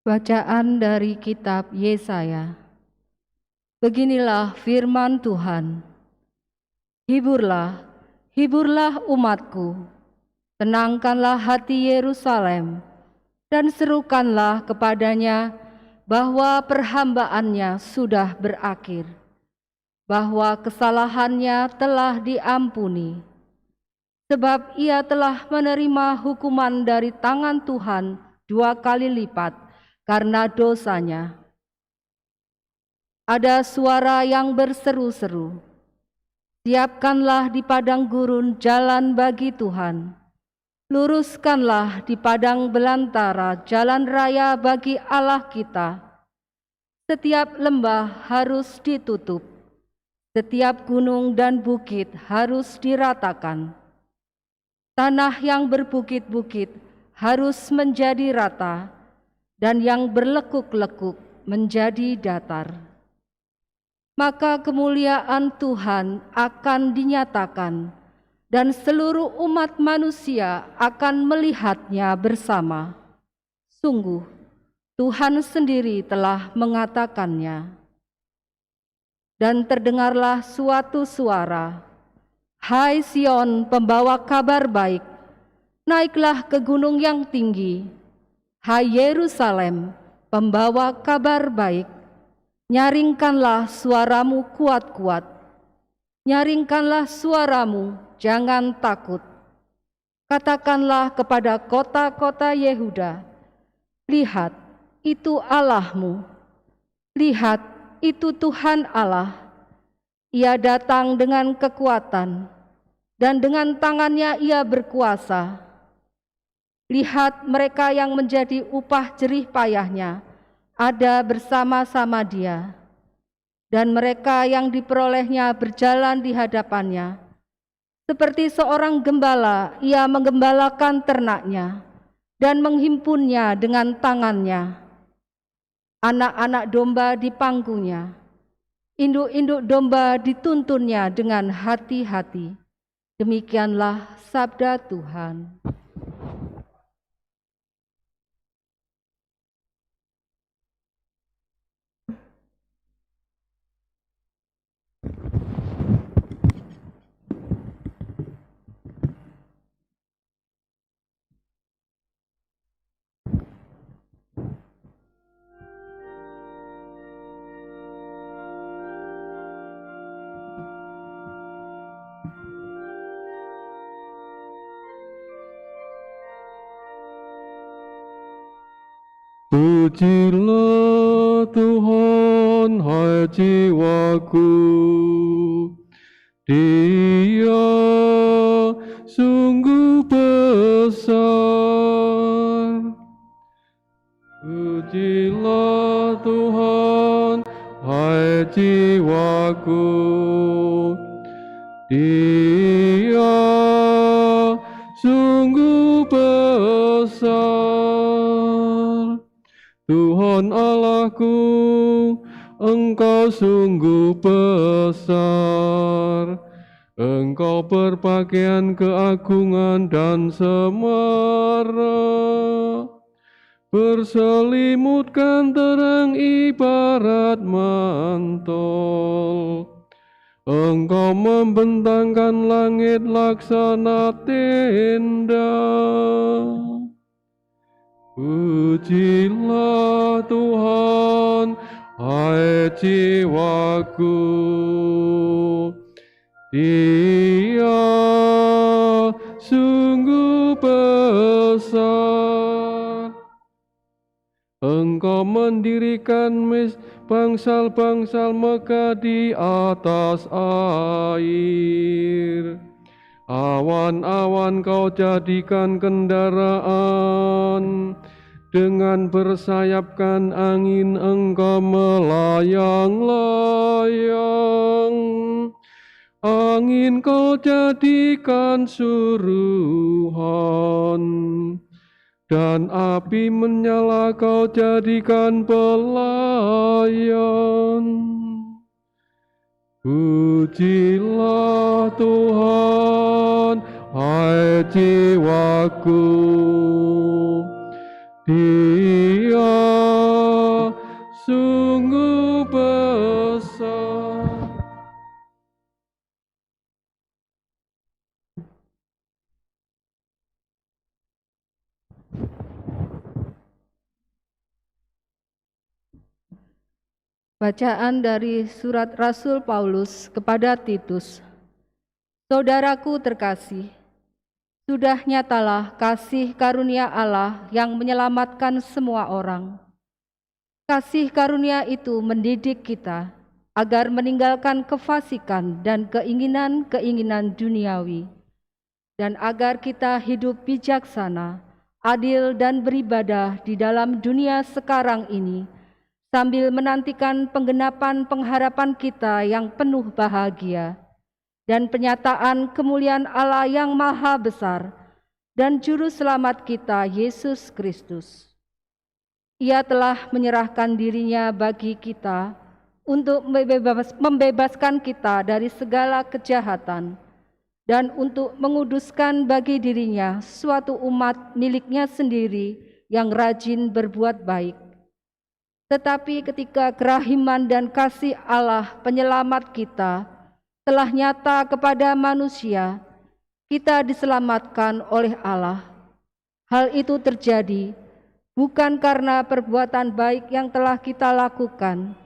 Bacaan dari kitab Yesaya. Beginilah firman Tuhan. Hiburlah, hiburlah umatku, tenangkanlah hati Yerusalem, dan serukanlah kepadanya bahwa perhambaannya sudah berakhir, bahwa kesalahannya telah diampuni, sebab ia telah menerima hukuman dari tangan Tuhan 2 kali lipat karena dosanya. Ada suara yang berseru-seru, siapkanlah di padang gurun jalan bagi Tuhan, luruskanlah di padang belantara jalan raya bagi Allah kita. Setiap lembah harus ditutup, setiap gunung dan bukit harus diratakan. Tanah yang berbukit-bukit harus menjadi rata, dan yang berlekuk-lekuk menjadi datar. Maka kemuliaan Tuhan akan dinyatakan, dan seluruh umat manusia akan melihatnya bersama. Sungguh, Tuhan sendiri telah mengatakannya. Dan terdengarlah suatu suara, "Hai Sion, pembawa kabar baik, naiklah ke gunung yang tinggi. Hai Yerusalem, pembawa kabar baik, nyaringkanlah suaramu kuat-kuat. Nyaringkanlah suaramu, jangan takut. Katakanlah kepada kota-kota Yehuda, lihat, itu Allahmu. Lihat, itu Tuhan Allah. Ia datang dengan kekuatan, dan dengan tangannya ia berkuasa. Lihat, mereka yang menjadi upah jerih payahnya ada bersama-sama dia, dan mereka yang diperolehnya berjalan di hadapannya. Seperti seorang gembala, ia menggembalakan ternaknya dan menghimpunnya dengan tangannya. Anak-anak domba di panggungnya, induk-induk domba dituntunnya dengan hati-hati. Demikianlah sabda Tuhan. Pujilah Tuhan, hai jiwaku, Dia sungguh besar. Pujilah Tuhan, hai jiwaku, Dia sungguh besar. Tuhan Allahku, Engkau sungguh besar. Engkau berpakaian keagungan dan semara, berselimutkan terang ibarat mantel. Engkau membentangkan langit laksana tenda. Pujilah Tuhan, hai jiwaku, Dia sungguh besar. Engkau mendirikan bangsal-bangsal megah di atas air. Awan-awan kau jadikan kendaraan, dengan bersayapkan angin engkau melayang-layang. Angin kau jadikan suruhan, dan api menyala kau jadikan pelayan. Pujilah Tuhan, hai jiwaku, Dia Bacaan dari surat Rasul Paulus kepada Titus. Saudaraku terkasih, sudah nyatalah kasih karunia Allah yang menyelamatkan semua orang. Kasih karunia itu mendidik kita agar meninggalkan kefasikan dan keinginan-keinginan duniawi, dan agar kita hidup bijaksana, adil dan beribadah di dalam dunia sekarang ini, sambil menantikan penggenapan pengharapan kita yang penuh bahagia dan penyataan kemuliaan Allah yang maha besar dan Juru Selamat kita, Yesus Kristus. Ia telah menyerahkan dirinya bagi kita untuk membebaskan kita dari segala kejahatan dan untuk menguduskan bagi dirinya suatu umat miliknya sendiri yang rajin berbuat baik. Tetapi ketika kerahiman dan kasih Allah penyelamat kita telah nyata kepada manusia, kita diselamatkan oleh Allah. Hal itu terjadi bukan karena perbuatan baik yang telah kita lakukan,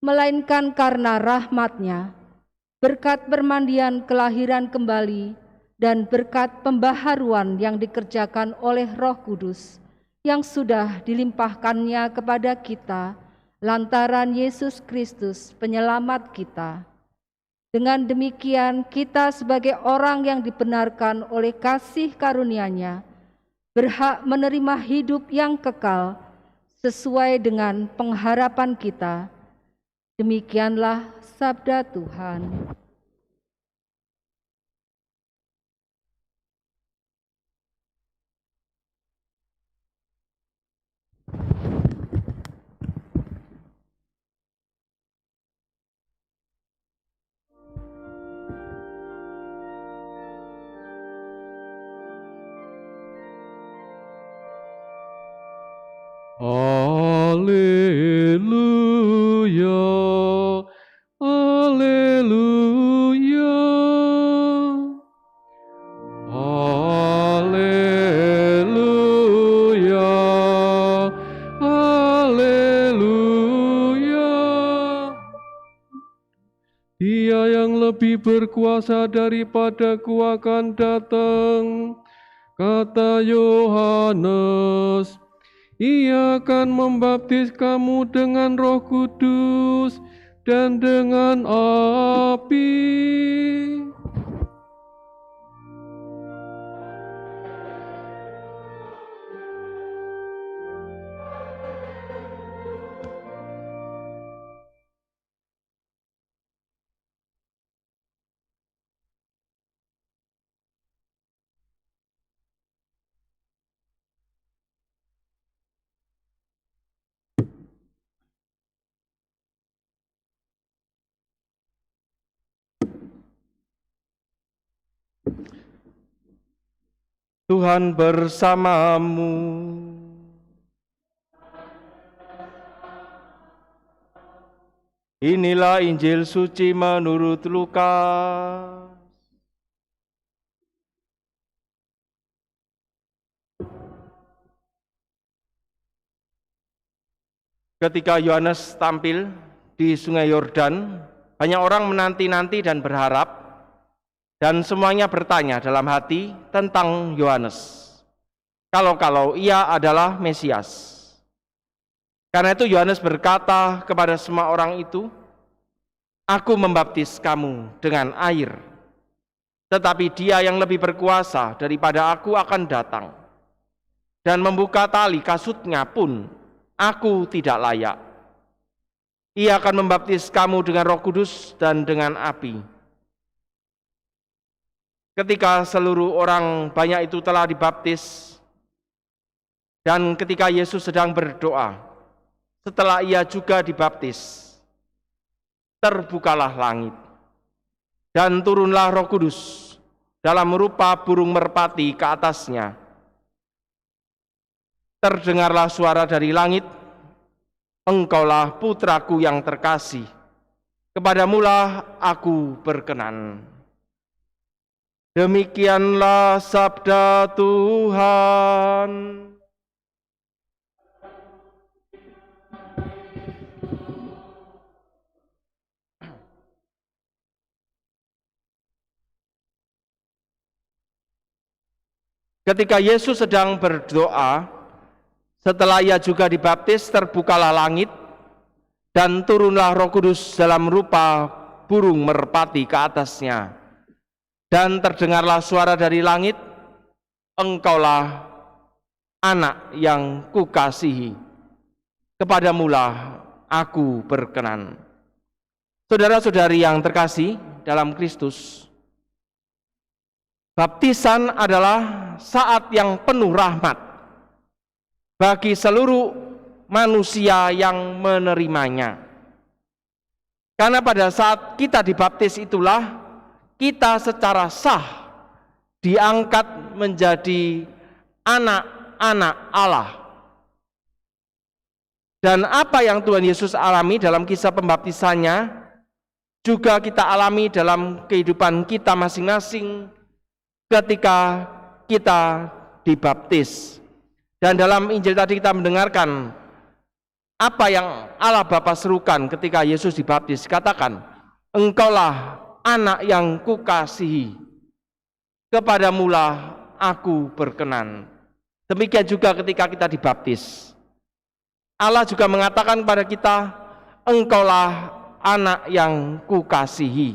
melainkan karena rahmat-Nya, berkat permandian kelahiran kembali dan berkat pembaharuan yang dikerjakan oleh Roh Kudus yang sudah dilimpahkannya kepada kita lantaran Yesus Kristus penyelamat kita. Dengan demikian kita sebagai orang yang dibenarkan oleh kasih karunia-Nya berhak menerima hidup yang kekal sesuai dengan pengharapan kita. Demikianlah sabda Tuhan. Haleluya, haleluya, haleluya, haleluya. Dia yang lebih berkuasa daripadaku akan datang, kata Yohanes. Ia akan membaptis kamu dengan Roh Kudus dan dengan api. Tuhan bersamamu. Inilah Injil suci menurut Lukas. Ketika Yohanes tampil di Sungai Yordan, banyak orang menanti-nanti dan berharap, dan semuanya bertanya dalam hati tentang Yohanes, kalau ia adalah Mesias. Karena itu Yohanes berkata kepada semua orang itu, "Aku membaptis kamu dengan air, tetapi Dia yang lebih berkuasa daripada aku akan datang, dan membuka tali kasutnya pun aku tidak layak. Ia akan membaptis kamu dengan Roh Kudus dan dengan api." Ketika seluruh orang banyak itu telah dibaptis, dan ketika Yesus sedang berdoa, setelah ia juga dibaptis, terbukalah langit, dan turunlah Roh Kudus dalam rupa burung merpati ke atasnya. Terdengarlah suara dari langit, "Engkaulah putraku yang terkasih, kepadamulah aku berkenan." Demikianlah sabda Tuhan. ketika Yesus sedang berdoa, setelah ia juga dibaptis, terbukalah langit dan turunlah Roh Kudus dalam rupa burung merpati ke atasnya. Dan terdengarlah suara dari langit, "Engkaulah anak yang kukasihi, kepadamulah aku berkenan." Saudara-saudari yang terkasih dalam Kristus, baptisan adalah saat yang penuh rahmat bagi seluruh manusia yang menerimanya. Karena pada saat kita dibaptis itulah kita secara sah diangkat menjadi anak-anak Allah. Dan apa yang Tuhan Yesus alami dalam kisah pembaptisannya juga kita alami dalam kehidupan kita masing-masing ketika kita dibaptis. Dan dalam Injil tadi kita mendengarkan apa yang Allah Bapa serukan ketika Yesus dibaptis. Katakan, "Engkaulah anak yang kukasihi, kepadamulah aku berkenan." Demikian juga ketika kita dibaptis. Allah juga mengatakan kepada kita, "Engkaulah anak yang kukasihi."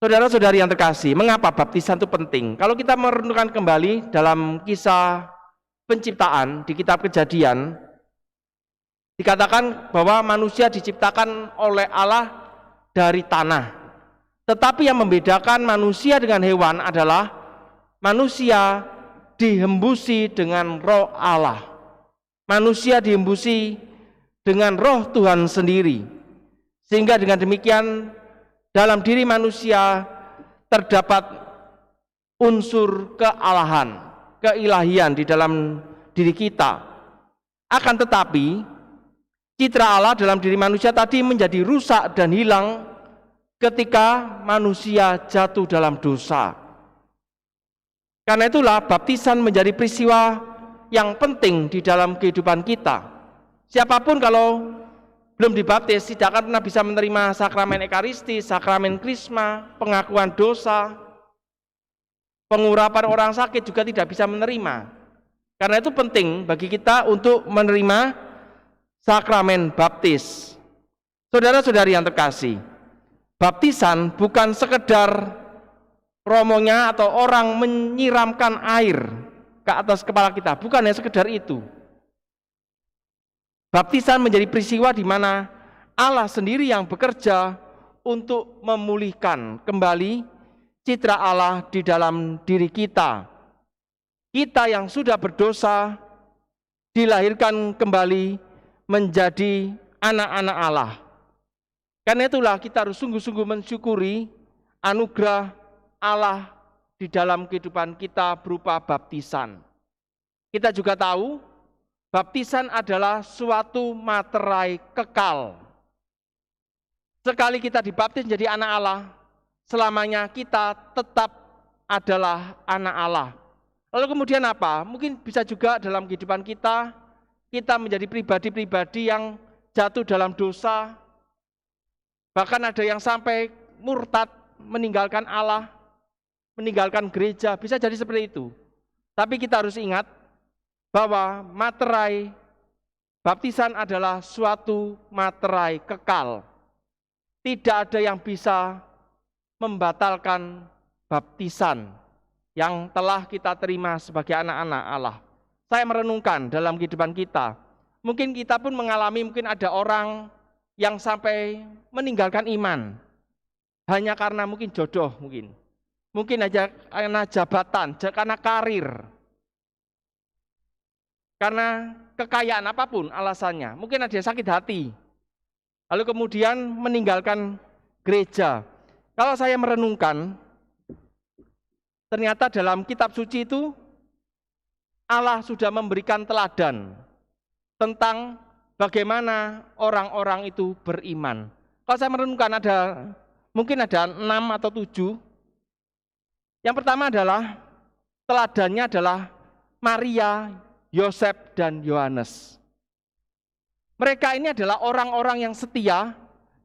Saudara-saudari yang terkasih, mengapa baptisan itu penting? Kalau kita merenungkan kembali dalam kisah penciptaan di kitab Kejadian, dikatakan bahwa manusia diciptakan oleh Allah dari tanah. Tetapi yang membedakan manusia dengan hewan adalah manusia dihembusi dengan roh Allah. Manusia dihembusi dengan roh Tuhan sendiri. Sehingga dengan demikian dalam diri manusia terdapat unsur kealahan, keilahian di dalam diri kita. Akan tetapi citra Allah dalam diri manusia tadi menjadi rusak dan hilang ketika manusia jatuh dalam dosa. Karena itulah baptisan menjadi peristiwa yang penting di dalam kehidupan kita. Siapapun kalau belum dibaptis tidak akan pernah bisa menerima sakramen Ekaristi, sakramen Krisma, pengakuan dosa, pengurapan orang sakit juga tidak bisa menerima. Karena itu penting bagi kita untuk menerima sakramen baptis. Saudara-saudari yang terkasih, baptisan bukan sekedar romonya atau orang menyiramkan air ke atas kepala kita, bukan hanya sekedar itu. Baptisan menjadi peristiwa di mana Allah sendiri yang bekerja untuk memulihkan kembali citra Allah di dalam diri kita. Kita yang sudah berdosa dilahirkan kembali menjadi anak-anak Allah. Karena itulah kita harus sungguh-sungguh mensyukuri anugerah Allah di dalam kehidupan kita berupa baptisan. Kita juga tahu baptisan adalah suatu materai kekal. Sekali kita dibaptis menjadi anak Allah, selamanya kita tetap adalah anak Allah. Lalu kemudian apa? Mungkin bisa juga dalam kehidupan kita menjadi pribadi-pribadi yang jatuh dalam dosa. Bahkan ada yang sampai murtad, meninggalkan Allah, meninggalkan gereja, bisa jadi seperti itu. Tapi kita harus ingat bahwa materai baptisan adalah suatu materai kekal. Tidak ada yang bisa membatalkan baptisan yang telah kita terima sebagai anak-anak Allah. Saya merenungkan dalam kehidupan kita, mungkin kita pun mengalami, mungkin ada orang yang sampai meninggalkan iman hanya karena mungkin jodoh, mungkin aja karena jabatan, karena karir, karena kekayaan apapun alasannya. Mungkin ada yang sakit hati, lalu kemudian meninggalkan gereja. Kalau saya merenungkan, ternyata dalam kitab suci itu Allah sudah memberikan teladan tentang bagaimana orang-orang itu beriman. Kalau saya merenungkan mungkin ada 6 atau 7. Yang pertama adalah teladannya adalah Maria, Yosef, dan Yohanes. Mereka ini adalah orang-orang yang setia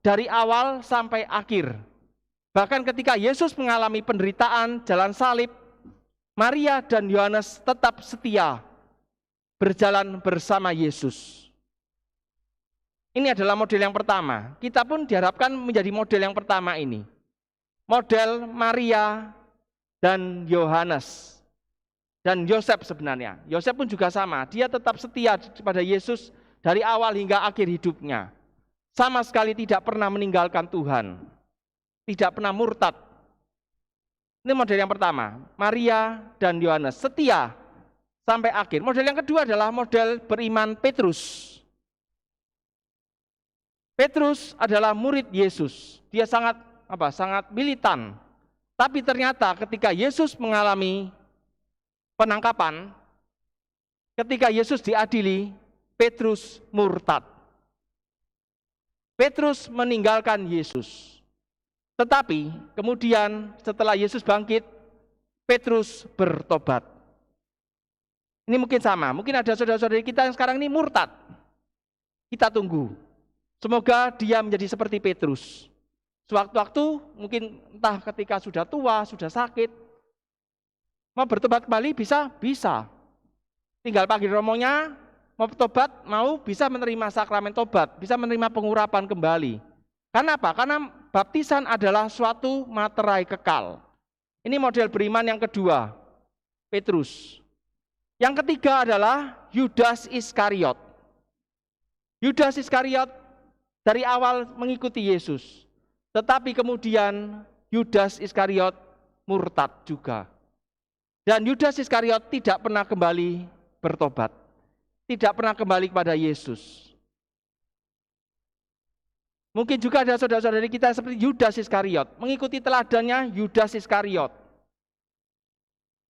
dari awal sampai akhir. Bahkan ketika Yesus mengalami penderitaan, jalan salib, Maria dan Yohanes tetap setia berjalan bersama Yesus. Ini adalah model yang pertama. Kita pun diharapkan menjadi model yang pertama ini. Model Maria dan Yohanes. Dan Yosef sebenarnya. Yosef pun juga sama. Dia tetap setia kepada Yesus dari awal hingga akhir hidupnya. Sama sekali tidak pernah meninggalkan Tuhan. Tidak pernah murtad. Ini model yang pertama. Maria dan Yohanes setia sampai akhir. Model yang kedua adalah model beriman Petrus. Petrus adalah murid Yesus. Dia sangat militan. Tapi ternyata ketika Yesus mengalami penangkapan, ketika Yesus diadili, Petrus murtad. Petrus meninggalkan Yesus. Tetapi kemudian setelah Yesus bangkit, Petrus bertobat. Ini mungkin sama, mungkin ada saudara-saudari kita yang sekarang ini murtad. Kita tunggu. Semoga dia menjadi seperti Petrus. Sewaktu-waktu mungkin entah ketika sudah tua, sudah sakit, mau bertobat kembali bisa. Tinggal panggil romonya, mau bertobat, mau bisa menerima sakramen tobat, bisa menerima pengurapan kembali. Karena apa? Karena baptisan adalah suatu materai kekal. Ini model beriman yang kedua, Petrus. Yang ketiga adalah Yudas Iskariot. Yudas Iskariot dari awal mengikuti Yesus, tetapi kemudian Yudas Iskariot murtad juga. Dan Yudas Iskariot tidak pernah kembali bertobat, tidak pernah kembali kepada Yesus. Mungkin juga ada saudara-saudari kita seperti Yudas Iskariot, mengikuti teladannya Yudas Iskariot.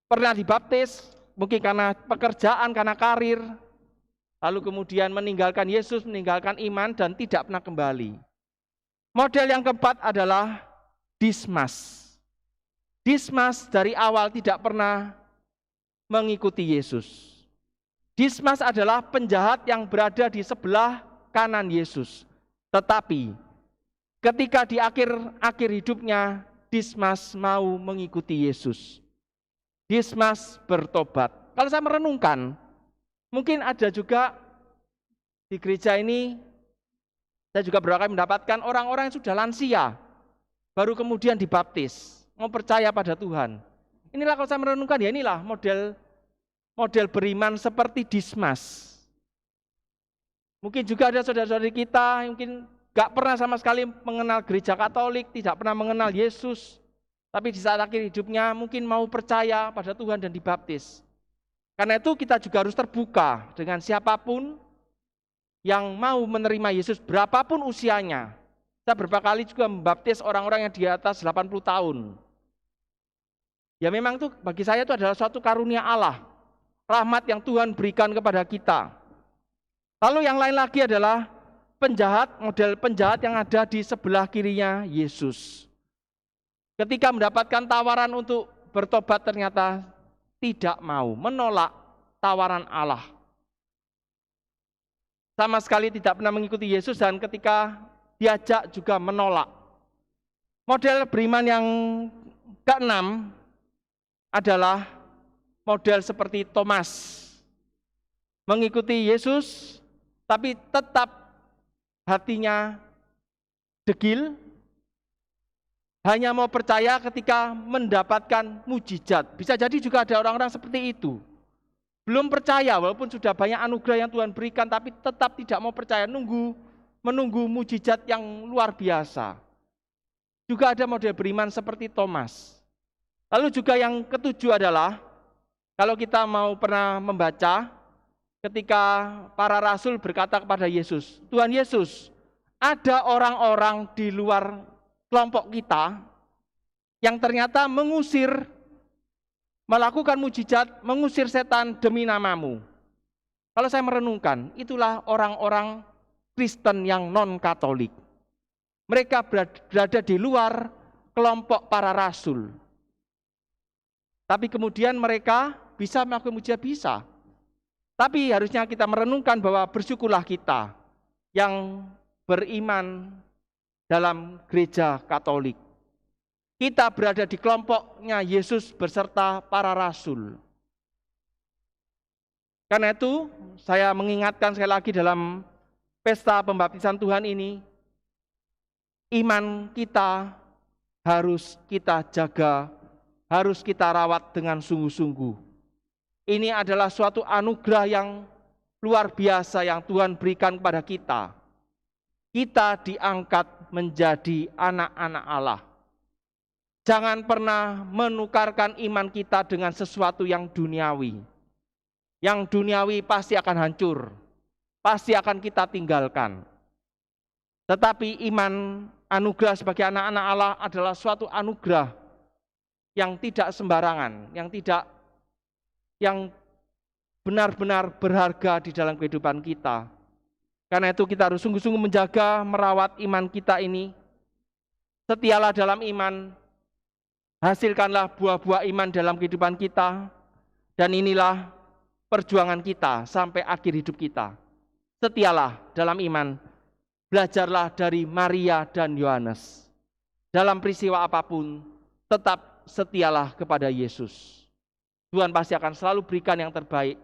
Pernah dibaptis, mungkin karena pekerjaan, karena karir, lalu kemudian meninggalkan Yesus, meninggalkan iman, dan tidak pernah kembali. Model yang keempat adalah Dismas. Dismas dari awal tidak pernah mengikuti Yesus. Dismas adalah penjahat yang berada di sebelah kanan Yesus. Tetapi ketika di akhir hidupnya, Dismas mau mengikuti Yesus. Dismas bertobat. Kalau saya merenungkan, mungkin ada juga di gereja ini, saya juga beberapa kali mendapatkan orang-orang yang sudah lansia, baru kemudian dibaptis, mau percaya pada Tuhan. Inilah kalau saya merenungkan, ya inilah model beriman seperti Dismas. Mungkin juga ada saudara-saudari kita yang mungkin gak pernah sama sekali mengenal gereja Katolik, tidak pernah mengenal Yesus, tapi di saat akhir hidupnya mungkin mau percaya pada Tuhan dan dibaptis. Karena itu kita juga harus terbuka dengan siapapun yang mau menerima Yesus, berapapun usianya. Saya beberapa kali juga membaptis orang-orang yang di atas 80 tahun. Ya memang itu bagi saya itu adalah suatu karunia Allah, rahmat yang Tuhan berikan kepada kita. Lalu yang lain lagi adalah model penjahat yang ada di sebelah kirinya Yesus. Ketika mendapatkan tawaran untuk bertobat ternyata tidak mau, menolak tawaran Allah. Sama sekali tidak pernah mengikuti Yesus dan ketika diajak juga menolak. Model beriman yang keenam adalah model seperti Thomas. Mengikuti Yesus tapi tetap hatinya degil, hanya mau percaya ketika mendapatkan mujizat. Bisa jadi juga ada orang-orang seperti itu. Belum percaya walaupun sudah banyak anugerah yang Tuhan berikan, tapi tetap tidak mau percaya, menunggu mujizat yang luar biasa. Juga ada model beriman seperti Thomas. Lalu juga yang ketujuh adalah, kalau kita mau pernah membaca, ketika para rasul berkata kepada Yesus, Tuhan Yesus, ada orang-orang di luar kelompok kita yang ternyata melakukan mujizat, mengusir setan demi namamu. Kalau saya merenungkan, itulah orang-orang Kristen yang non-Katolik. Mereka berada di luar kelompok para rasul. Tapi kemudian mereka bisa melakukan mujizat, bisa. Tapi harusnya kita merenungkan bahwa bersyukurlah kita yang beriman dalam gereja Katolik. kita berada di kelompoknya Yesus beserta para rasul. Karena itu, saya mengingatkan sekali lagi dalam pesta pembaptisan Tuhan ini, iman kita harus kita jaga, harus kita rawat dengan sungguh-sungguh. Ini adalah suatu anugerah yang luar biasa yang Tuhan berikan kepada kita. Kita diangkat menjadi anak-anak Allah. Jangan pernah menukarkan iman kita dengan sesuatu yang duniawi. Yang duniawi pasti akan hancur, pasti akan kita tinggalkan. Tetapi iman anugerah sebagai anak-anak Allah adalah suatu anugerah yang tidak sembarangan, yang benar-benar berharga di dalam kehidupan kita. Karena itu kita harus sungguh-sungguh menjaga, merawat iman kita ini. Setialah dalam iman, hasilkanlah buah-buah iman dalam kehidupan kita, dan inilah perjuangan kita sampai akhir hidup kita. Setialah dalam iman, belajarlah dari Maria dan Yohanes. Dalam peristiwa apapun, tetap setialah kepada Yesus. Tuhan pasti akan selalu berikan yang terbaik